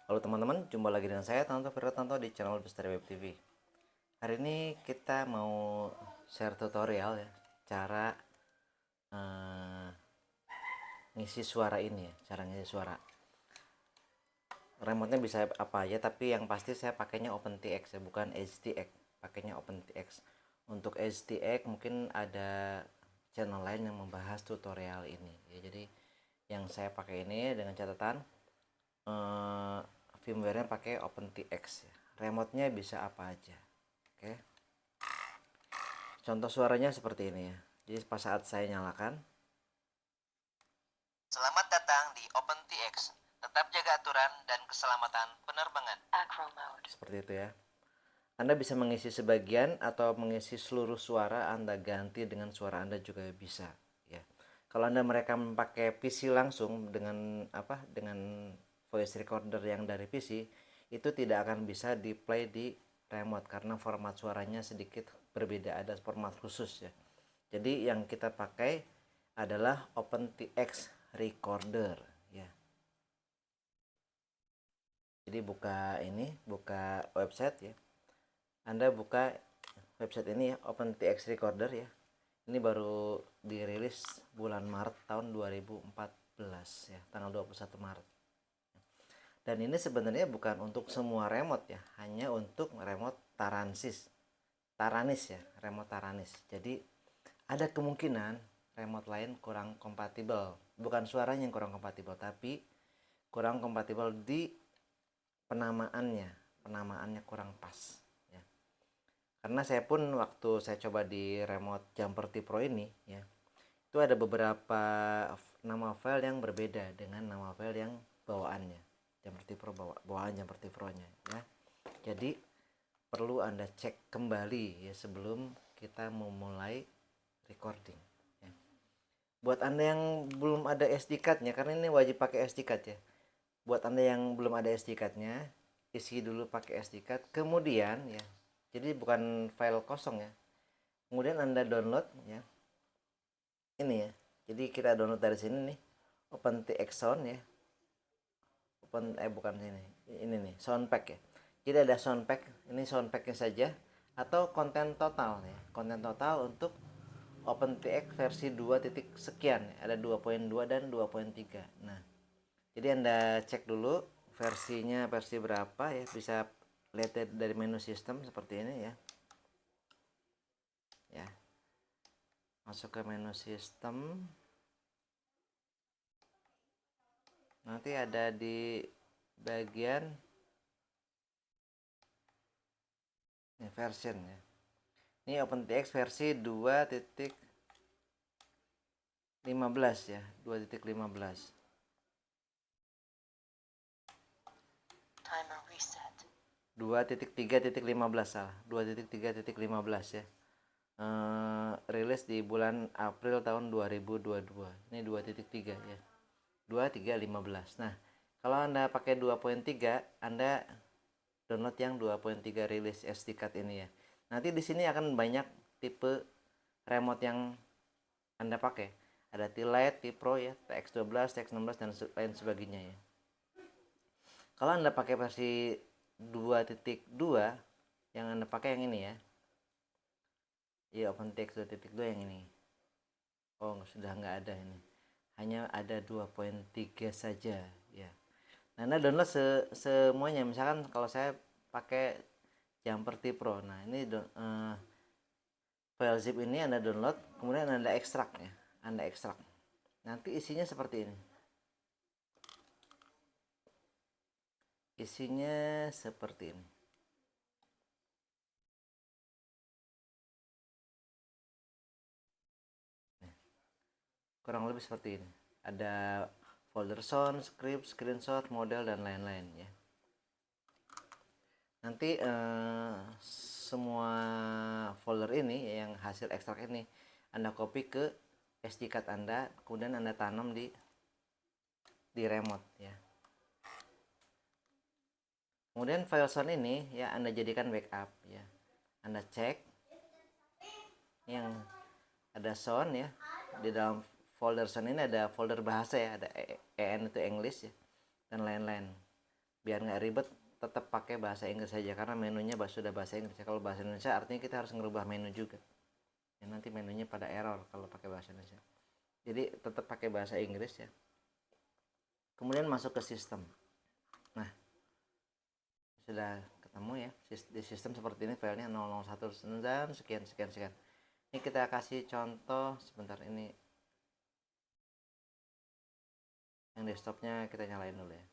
Halo teman-teman, jumpa lagi dengan saya Tanto Tanto di channel Bestari Web TV. Hari ini kita mau share tutorial ya, cara eh, ngisi suara ini ya, cara ngisi suara. Remote-nya bisa apa aja, tapi yang pasti saya pakainya OpenTX ya, bukan HTX. Pakainya OpenTX. Untuk HTX mungkin ada channel lain yang membahas tutorial ini ya. Jadi yang saya pakai ini dengan catatan eh, firmware-nya pakai OpenTX ya. Remote-nya bisa apa aja. Oke. Contoh suaranya seperti ini ya. Jadi pas saat saya nyalakan, selamat datang di OpenTX. Tetap jaga aturan dan keselamatan penerbangan. Acro mode. Seperti itu ya. Anda bisa mengisi sebagian atau mengisi seluruh suara Anda ganti dengan suara Anda juga bisa ya. Kalau Anda merekam pakai PC langsung dengan Dengan voice recorder yang dari PC, itu tidak akan bisa di play di remote karena format suaranya sedikit berbeda, ada format khusus ya. Jadi yang kita pakai adalah OpenTX recorder ya. Jadi buka website ya. Anda buka website ini ya, OpenTX recorder ya. Ini baru dirilis bulan Maret tahun 2014 ya, tanggal 21 Maret. Dan ini sebenarnya bukan untuk semua remote ya, hanya untuk remote Taranis ya, remote Taranis. Jadi ada kemungkinan remote lain kurang kompatibel, bukan suaranya yang kurang kompatibel, tapi kurang kompatibel di penamaannya kurang pas ya. Karena saya pun waktu saya coba di remote Jumper T Pro ini ya, itu ada beberapa nama file yang berbeda dengan nama file yang bawaannya Jumper T Pro, bawaan Jumper T Pro nya ya. Jadi perlu Anda cek kembali ya sebelum kita memulai recording ya. Buat Anda yang belum ada SD card-nya, karena ini wajib pakai SD card ya. Buat Anda yang belum ada SD card-nya, isi dulu pakai SD card, kemudian ya. Jadi bukan file kosong ya. Kemudian Anda download ya. Ini ya. Jadi kita download dari sini nih. OpenTX Sound ya. Bukan sini. Ini nih, Soundpack ya. Jadi ada Soundpack, ini Soundpack-nya saja atau konten total ya. Konten total untuk OpenTX versi 2 titik sekian, ada 2.2 dan 2.3. Nah, jadi Anda cek dulu versinya versi berapa ya, bisa lihat dari menu sistem seperti ini ya. Ya. Masuk ke menu sistem. Nanti ada di bagian ini version ya. Ini OpenTX versi 2.15 ya, 2.15. Timer reset. 2.3.15 salah, 2.3.15 ya. Rilis di bulan April tahun 2022. Ini 2.3 ya. 2315. Nah, kalau Anda pakai 2.3, Anda download yang 2.3 rilis SD card ini ya. Nanti di sini akan banyak tipe remote yang Anda pakai. Ada T-Lite, T-Pro ya, TX12, TX16 dan lain sebagainya ya. Kalau Anda pakai versi 2.2, yang Anda pakai yang ini ya. Ya, OpenTX 2.2 yang ini. Oh, sudah nggak ada ini. Hanya ada 2.3 saja ya. Nah, Anda download semuanya. Misalkan kalau saya pakai Jumper T Pro. Nah, ini file zip ini Anda download, kemudian Anda ekstrak ya. Anda ekstrak. Nanti isinya seperti ini. Isinya seperti ini. Kurang lebih seperti ini. Ada folder sound, script, screenshot, model dan lain-lain ya. Nanti semua folder ini yang hasil ekstrak ini Anda copy ke SD card Anda, kemudian Anda tanam di remote ya. Kemudian file sound ini ya Anda jadikan backup ya. Anda cek yang ada sound ya. Di dalam folder sound ini ada folder bahasa ya, ada EN itu English ya dan lain-lain. biar nggak ribet tetap pakai bahasa Inggris saja karena menunya sudah bahasa Inggris ya. Kalau bahasa Indonesia artinya kita harus ngerubah menu juga ya, nanti menunya pada error kalau pakai bahasa Indonesia. Jadi tetap pakai bahasa Inggris ya. Kemudian masuk ke sistem. Nah, sudah ketemu ya di sistem seperti ini, filenya 001 dan sekian sekian sekian. Ini kita kasih contoh sebentar, ini yang desktopnya kita nyalain dulu ya.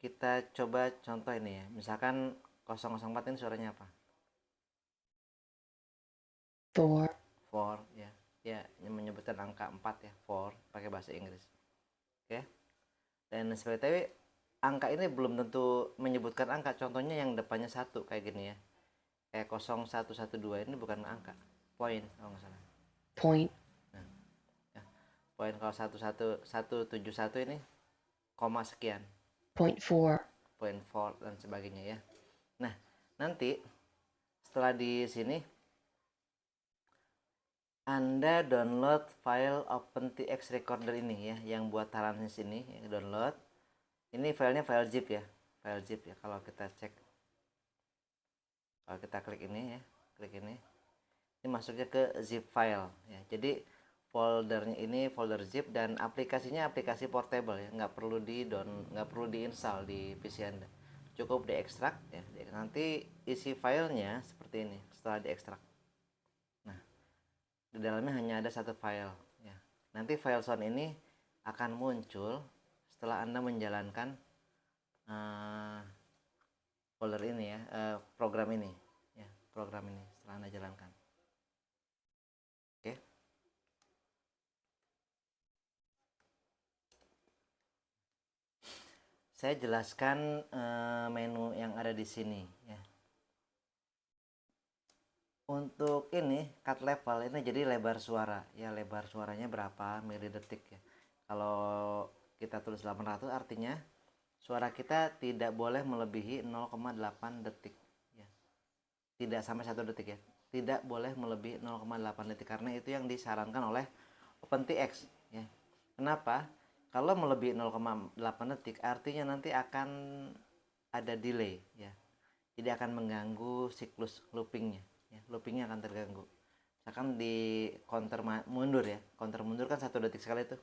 Kita coba contoh ini ya, misalkan 004 ini suaranya apa? For ya, ya menyebutkan angka 4 ya, for pakai bahasa Inggris. Oke. Dan SPTW angka ini belum tentu menyebutkan angka, contohnya yang depannya 1 kayak gini ya. Kayak 0112 ini bukan angka, poin kalau nggak salah. Point. Nah, ya. Poin kalau 171 ini koma sekian. Point 4. Point 4 dan sebagainya ya. Nah, nanti setelah di sini Anda download file OpenTX Recorder ini ya, yang buat tarannya sini ya, download. Ini filenya file zip ya, file zip ya. Kalau kita cek, kalau kita klik ini ya, klik ini masuknya ke zip file ya. Jadi foldernya ini folder zip dan aplikasinya aplikasi portable ya, nggak perlu nggak perlu diinstal di PC Anda, cukup diekstrak ya. Nanti isi filenya seperti ini setelah diekstrak. Nah, di dalamnya hanya ada satu file ya. Nanti file sound ini akan muncul setelah Anda menjalankan folder ini ya, program ini ya, program ini setelah Anda jalankan. Oke. Saya jelaskan menu yang ada di sini ya. Untuk ini cut level ini jadi lebar suara ya, lebar suaranya berapa milidetik ya. Kalau kita tulis 800 artinya suara kita tidak boleh melebihi 0,8 detik ya. Tidak sampai 1 detik ya. Tidak boleh melebihi 0,8 detik karena itu yang disarankan oleh OpenTX ya. Kenapa? Kalau melebihi 0,8 detik artinya nanti akan ada delay ya. Jadi akan mengganggu siklus loopingnya ya. Loopingnya akan terganggu. Misalkan di counter mundur ya. Counter mundur kan 1 detik sekali tuh.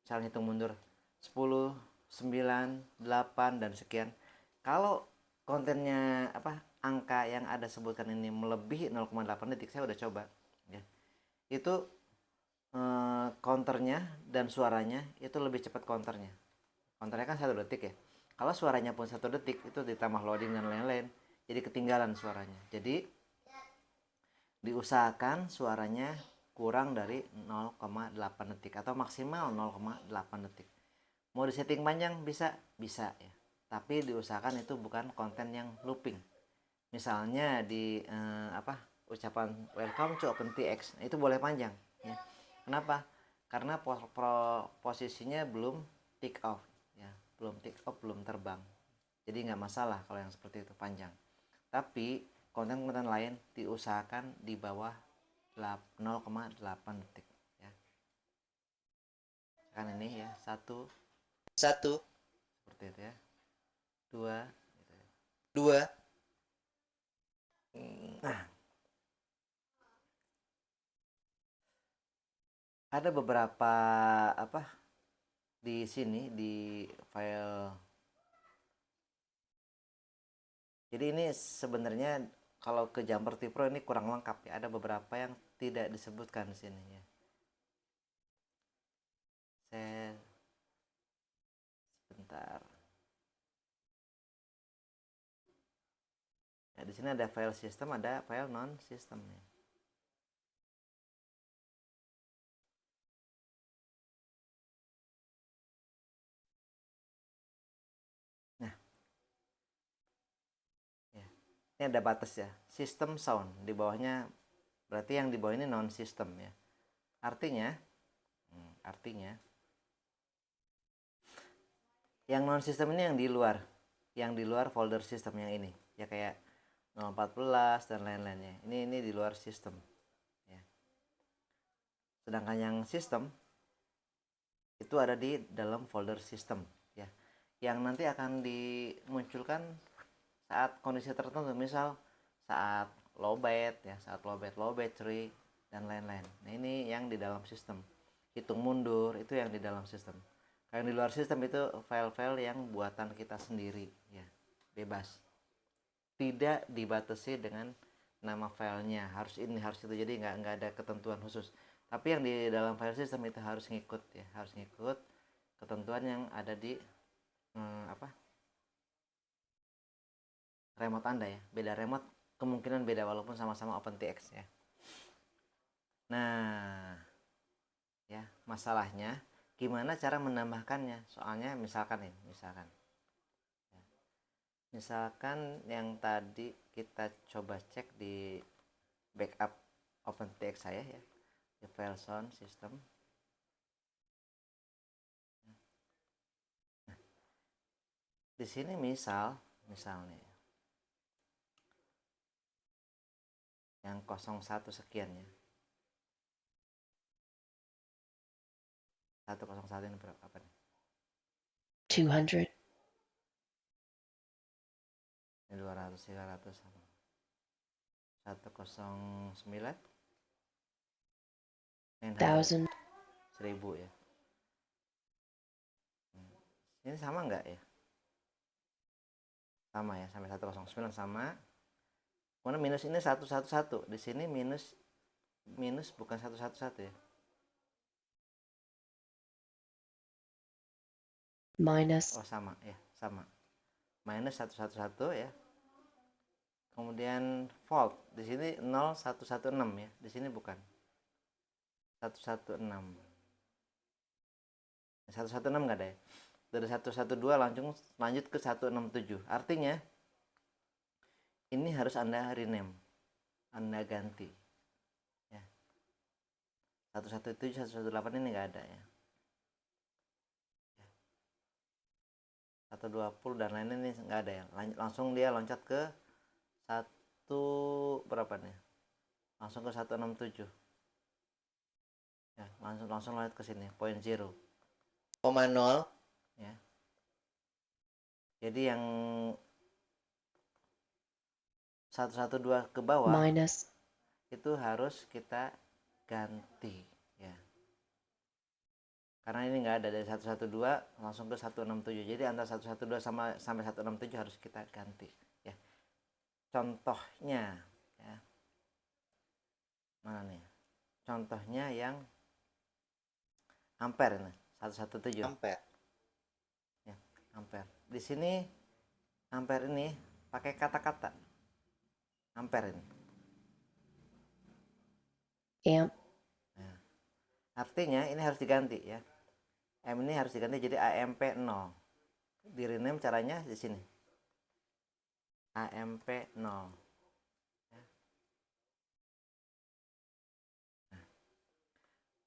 Misalnya hitung mundur 10, 9, 8 dan sekian. Kalau kontennya angka yang ada sebutkan ini melebihi 0,8 detik, saya udah coba ya. Itu counternya dan suaranya itu lebih cepat counternya. Counternya kan 1 detik ya. Kalau suaranya pun 1 detik itu ditambah loading dan lain-lain, jadi ketinggalan suaranya. Jadi diusahakan suaranya kurang dari 0,8 detik atau maksimal 0,8 detik. Mau disetting panjang bisa ya. Tapi diusahakan itu bukan konten yang looping. Misalnya di ucapan welcome to OpenTX, itu boleh panjang ya. Kenapa? Karena posisinya belum take off ya, belum take off, belum terbang. Jadi nggak masalah kalau yang seperti itu panjang. Tapi konten-konten lain diusahakan di bawah 0,8 detik ya. Kan ini ya, satu seperti itu ya, 2 gitu ya. 2. Nah, ada beberapa di sini di file. Jadi ini sebenarnya kalau ke Jumper T Pro ini kurang lengkap ya. Ada beberapa yang tidak disebutkan di sini ya. Saya sebentar. Nah, di sini ada file system, ada file non system ya. Nah, ya. Ini ada batas ya. System sound di bawahnya, berarti yang di bawah ini non system ya. Artinya yang non system ini yang di luar folder system yang ini ya, kayak 014 dan lain-lainnya. Ini di luar sistem ya. Sedangkan yang sistem itu ada di dalam folder sistem ya, yang nanti akan dimunculkan saat kondisi tertentu, misal saat lowbat ya, saat lowbat, low battery dan lain-lain. Nah, ini yang di dalam sistem. Hitung mundur itu yang di dalam sistem. Kalau yang di luar sistem itu file-file yang buatan kita sendiri ya, bebas. Tidak dibatasi dengan nama filenya, harus ini harus itu, jadi nggak ada ketentuan khusus. Tapi yang di dalam file sistem itu harus ngikut ya, harus ngikut ketentuan yang ada di remote Anda ya. Beda remote kemungkinan beda walaupun sama-sama OpenTX ya. Nah, ya, masalahnya gimana cara menambahkannya? Soalnya misalkan misalkan yang tadi kita coba cek di backup OpenTX saya ya, di file sound system. Nah, di sini misalnya yang 01 sekian ya. 101 ini berapa apa nih? 200, Ini 200, 300 sama 109 thousand, 1000 ya. Ini sama enggak ya? Sama ya, sampai 109 sama. Kemudian minus ini 111. Di sini minus bukan 111 ya. minus, Oh, sama ya, sama. Minus 111 ya. Kemudian volt di sini 0116 ya. Di sini bukan. 116. 116 enggak ada ya. Dari 112 lanjut ke 167. Artinya ini harus Anda rename. Anda ganti. Ya. 117, 118 ini enggak ada ya. 120 dan lain ini enggak ada ya. Langsung dia loncat ke 1 berapa nih? Langsung ke 167. Ya, langsung lanjut ke sini, 0.0 ya. Jadi yang 112 ke bawah minus, itu harus kita ganti ya. Karena ini enggak ada, dari 112 langsung ke 167. Jadi antara 112 sampai 167 harus kita ganti ya. Contohnya ya. Mana nih? Contohnya yang ampere ini, 117. Ampere. Ya, ampere. Di sini ampere ini pakai kata-kata. Ampere ini. amp, Nah, artinya ini harus diganti ya. M ini harus diganti jadi AMP 0. Di rename caranya di sini. AMP 0. Nah,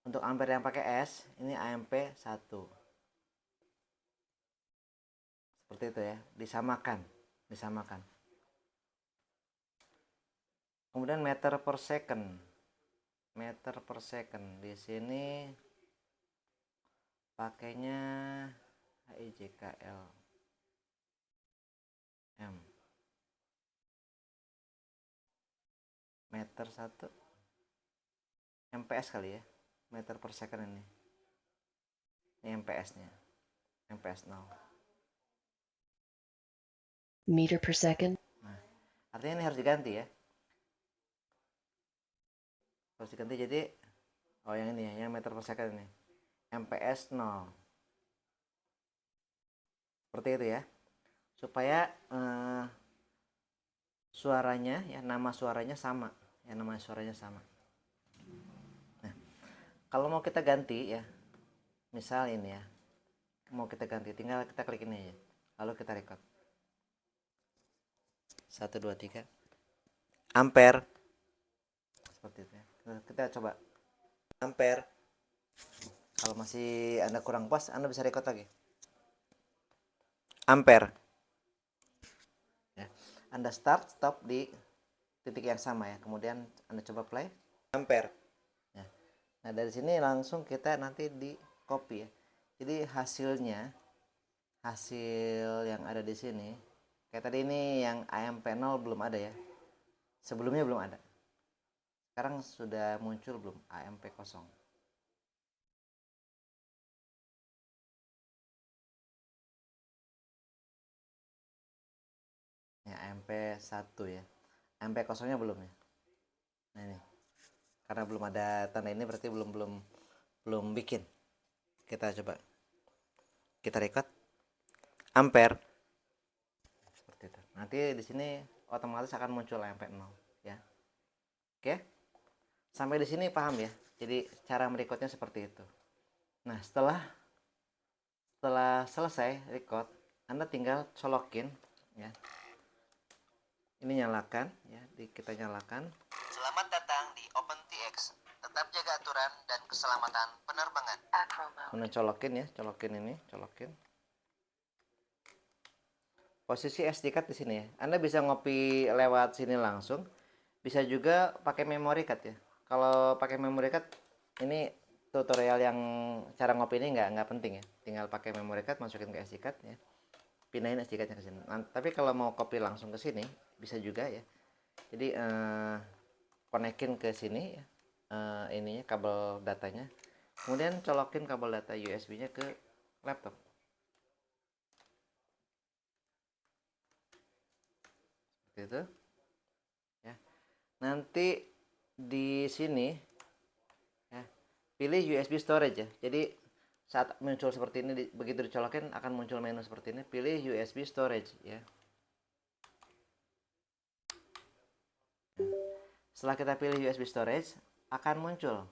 untuk ampere yang pakai S, ini AMP 1. Seperti itu ya, disamakan. Kemudian meter per second. Di sini pakainya HIJKL M. Meter 1 MPS kali ya. Meter per second ini. Ini MPS-nya. MPS 0. meter per second, Nah, artinya ini harus diganti ya. Harus diganti jadi yang ini ya, yang meter per second ini. MPS 0. Seperti itu ya. Supaya suaranya ya, nama suaranya sama. Ya, nama suaranya sama. Nah, kalau mau kita ganti ya. Misal ini ya. Mau kita ganti, tinggal kita klik ini aja. Lalu kita record. 1 2 3 ampere. Seperti itu ya. Kita coba ampere. Kalau masih Anda kurang puas, Anda bisa record lagi. Ampere. Ya. Anda start stop di titik yang sama ya. Kemudian Anda coba play. Ampere. Ya. Nah dari sini langsung kita nanti di copy ya. Jadi hasil yang ada di sini kayak tadi ini yang AMP0 belum ada ya. Sebelumnya belum ada. Sekarang sudah muncul belum AMP0. Ya AMP1 ya. AMP0-nya belum ya. Nah ini. Karena belum ada tanda ini berarti belum bikin. Kita coba. Kita record ampere seperti itu. Nanti di sini otomatis akan muncul AMP0 ya. Oke. Sampai di sini paham ya. Jadi cara merekodnya seperti itu. Nah, setelah selesai record, Anda tinggal colokin ya. Ini nyalakan ya, kita nyalakan. Selamat datang di OpenTX. Tetap jaga aturan dan keselamatan penerbangan. Kemudian colokin ya, colokin. Posisi SD card di sini ya. Anda bisa ngopi lewat sini langsung. Bisa juga pakai memory card ya. Kalau pakai memory card ini tutorial yang cara ngopi ini nggak penting ya. Tinggal pakai memory card, masukin ke SD card ya. Pindahin SD cardnya ke sini. Nah, tapi kalau mau copy langsung ke sini bisa juga ya. Jadi konekin ke sini ya. Ininya kabel datanya. Kemudian colokin kabel data USB-nya ke laptop. Seperti itu. Ya. Nanti di sini ya, pilih USB storage ya. Jadi saat muncul seperti ini begitu dicolokin akan muncul menu seperti ini. Pilih USB storage ya. Setelah kita pilih USB storage akan muncul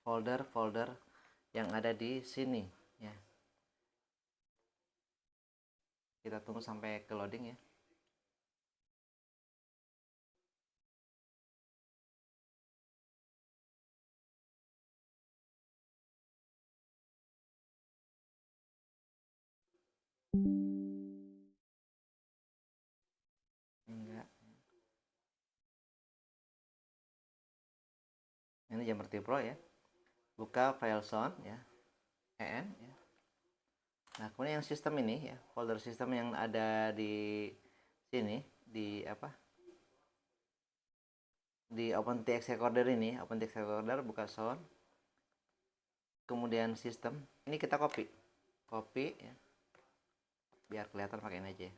folder-folder yang ada di sini ya. Kita tunggu sampai ke loading ya. Enggak. Ini Jammerty Pro ya. Buka file sound ya. EN ya. Nah, kemudian yang sistem ini ya, folder sistem yang ada di sini di apa? Di OpenTX Recorder ini, OpenTX Recorder buka sound. Kemudian sistem, ini kita copy ya. Biar kelihatan pakai ini aja.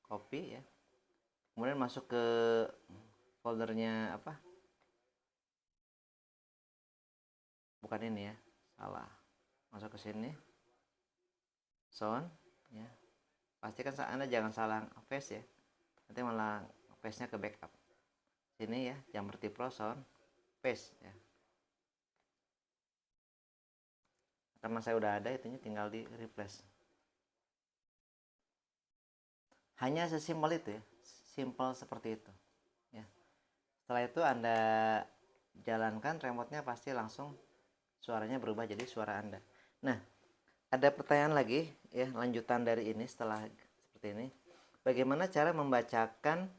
Copy ya. Kemudian masuk ke foldernya apa? Bukan ini ya, salah. Masuk ke sini. Sound ya. Pastikan Anda jangan salah paste ya. Nanti malah paste-nya ke backup. Sini ya, Jammerty Pro sound paste ya. Karena saya udah ada itunya tinggal di replace. Hanya sesimpel itu ya. Simple seperti itu ya. Setelah itu Anda jalankan remote-nya pasti langsung suaranya berubah jadi suara Anda. Nah, ada pertanyaan lagi ya, lanjutan dari ini setelah seperti ini. Bagaimana cara membacakan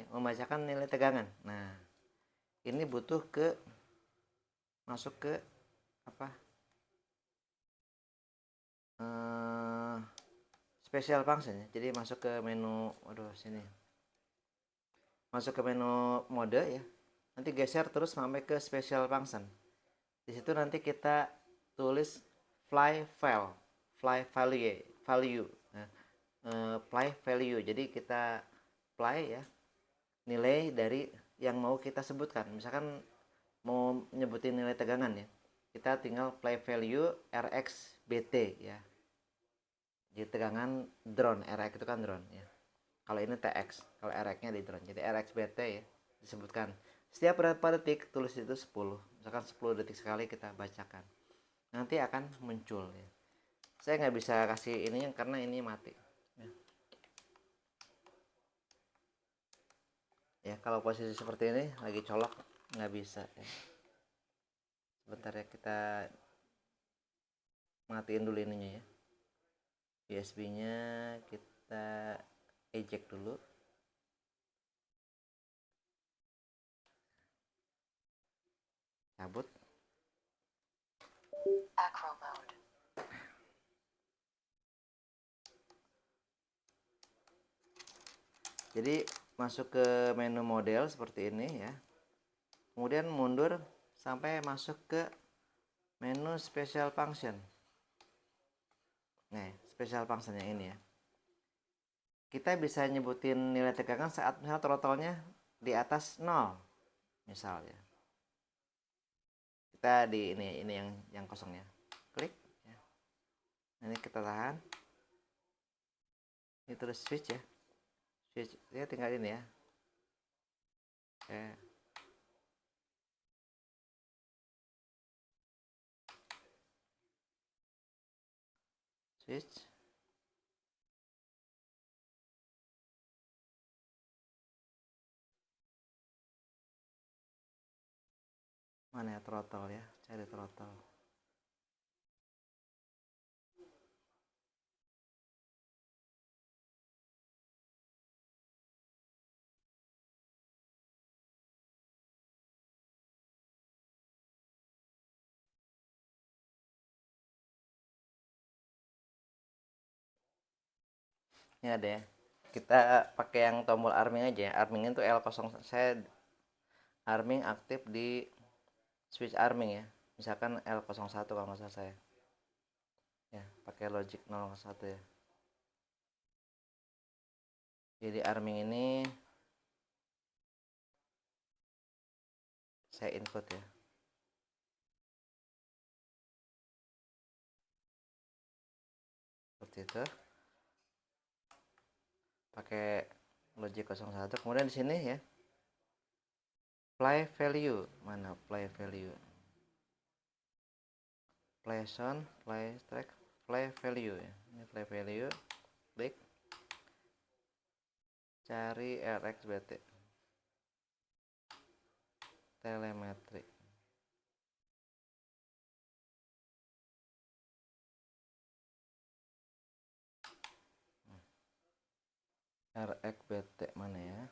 membacakan nilai tegangan. Nah, ini butuh masuk ke apa? Special function ya. Jadi masuk ke menu, sini. Masuk ke menu mode ya. Nanti geser terus sampai ke special function. Di situ nanti kita tulis fly value. Nah, fly value. Jadi kita fly ya nilai dari yang mau kita sebutkan. Misalkan mau nyebutin nilai tegangan ya. Kita tinggal play value RXBT ya. Jadi tegangan drone, RX itu kan drone ya. Kalau ini TX, kalau RX-nya di drone. Jadi RXBT ya disebutkan. Setiap berapa detik tulis itu 10. Misalkan 10 detik sekali kita bacakan. Nanti akan muncul ya. Saya nggak bisa kasih ini karena ini mati. Ya, kalau posisi seperti ini lagi colok nggak bisa ya. Sebentar ya, kita matiin dulu ininya ya. USB-nya kita eject dulu. cabut. Acro mode. Jadi masuk ke menu model seperti ini ya. Kemudian mundur sampai masuk ke menu special function. Nah, special function yang ini ya. Kita bisa nyebutin nilai tegangan saat misalnya throttle-nya di atas 0 misalnya. Kita di ini yang kosongnya. Klik ya. Ini kita tahan. Ini terus switch ya. Switch ya, tinggal ini ya. Oke. Switch. Mana ya throttle ya? Cari throttle. Ini ada ya. Kita pakai yang tombol arming aja ya. Arming itu L0. Saya arming aktif di switch arming ya. Misalkan L01 kalau nggak salah saya. Ya, pakai logic 01 ya. Jadi arming ini saya input ya. Seperti itu. Pakai logic 01. Kemudian di sini ya. Play value. Mana play value? Play sound, play track, play value ya. Ini play value. Klik. Cari RxBT. Telemetri. RxBT mana ya?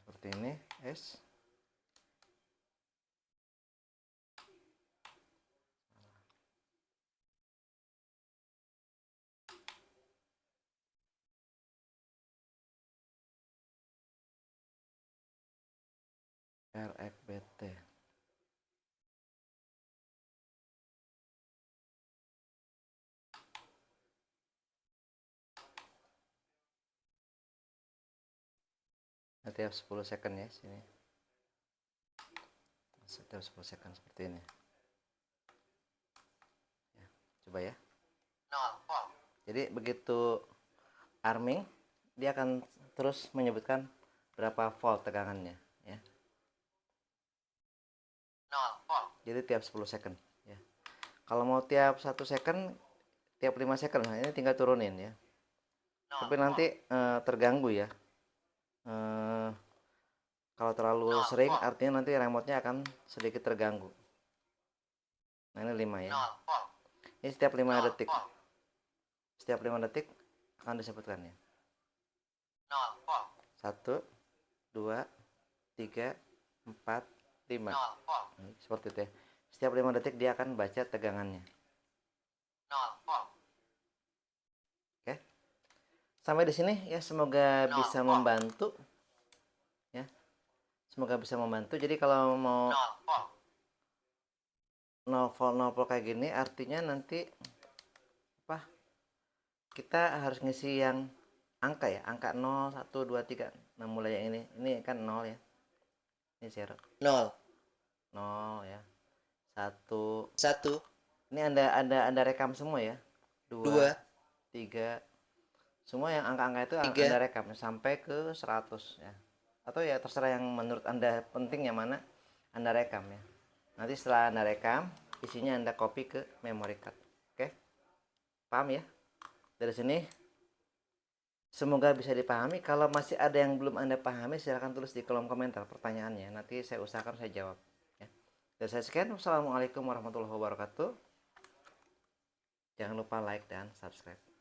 Seperti ini, S. RxBT. Setiap 10 second ya sini. Setiap 10 second seperti ini. Ya, coba ya. Jadi begitu arming dia akan terus menyebutkan berapa volt tegangannya ya. Jadi tiap 10 second ya. Kalau mau tiap 1 second, tiap 5 second, nah ini tinggal turunin ya. Tapi nanti terganggu ya. Kalau terlalu sering artinya nanti remote-nya akan sedikit terganggu. Nah ini 5 ya. Ini setiap 5 detik. Setiap 5 detik akan disebutkan ya. 1, 2, 3, 4, 5. Seperti itu ya. Setiap 5 detik dia akan baca tegangannya. Oke. Sampai di sini ya, semoga bisa membantu ya. Semoga bisa membantu. Jadi kalau mau 0 volt 0 volt kayak gini artinya nanti apa? Kita harus ngisi yang angka ya, angka 0, 1, 2, 3. Nah, mulai yang ini kan 0 ya. Ini 0. 0, 0 ya. 1. 1, Ini Anda rekam semua ya. 2, 3. Semua yang angka-angka itu 3. Anda rekam sampai ke 100 ya. Atau ya terserah yang menurut Anda penting yang mana Anda rekam ya. Nanti setelah Anda rekam, isinya Anda copy ke memory card. Oke? Paham ya? Dari sini semoga bisa dipahami. Kalau masih ada yang belum Anda pahami, silahkan tulis di kolom komentar pertanyaannya. Nanti saya usahakan saya jawab ya. Dan saya sekian. Wassalamualaikum warahmatullahi wabarakatuh. Jangan lupa like dan subscribe.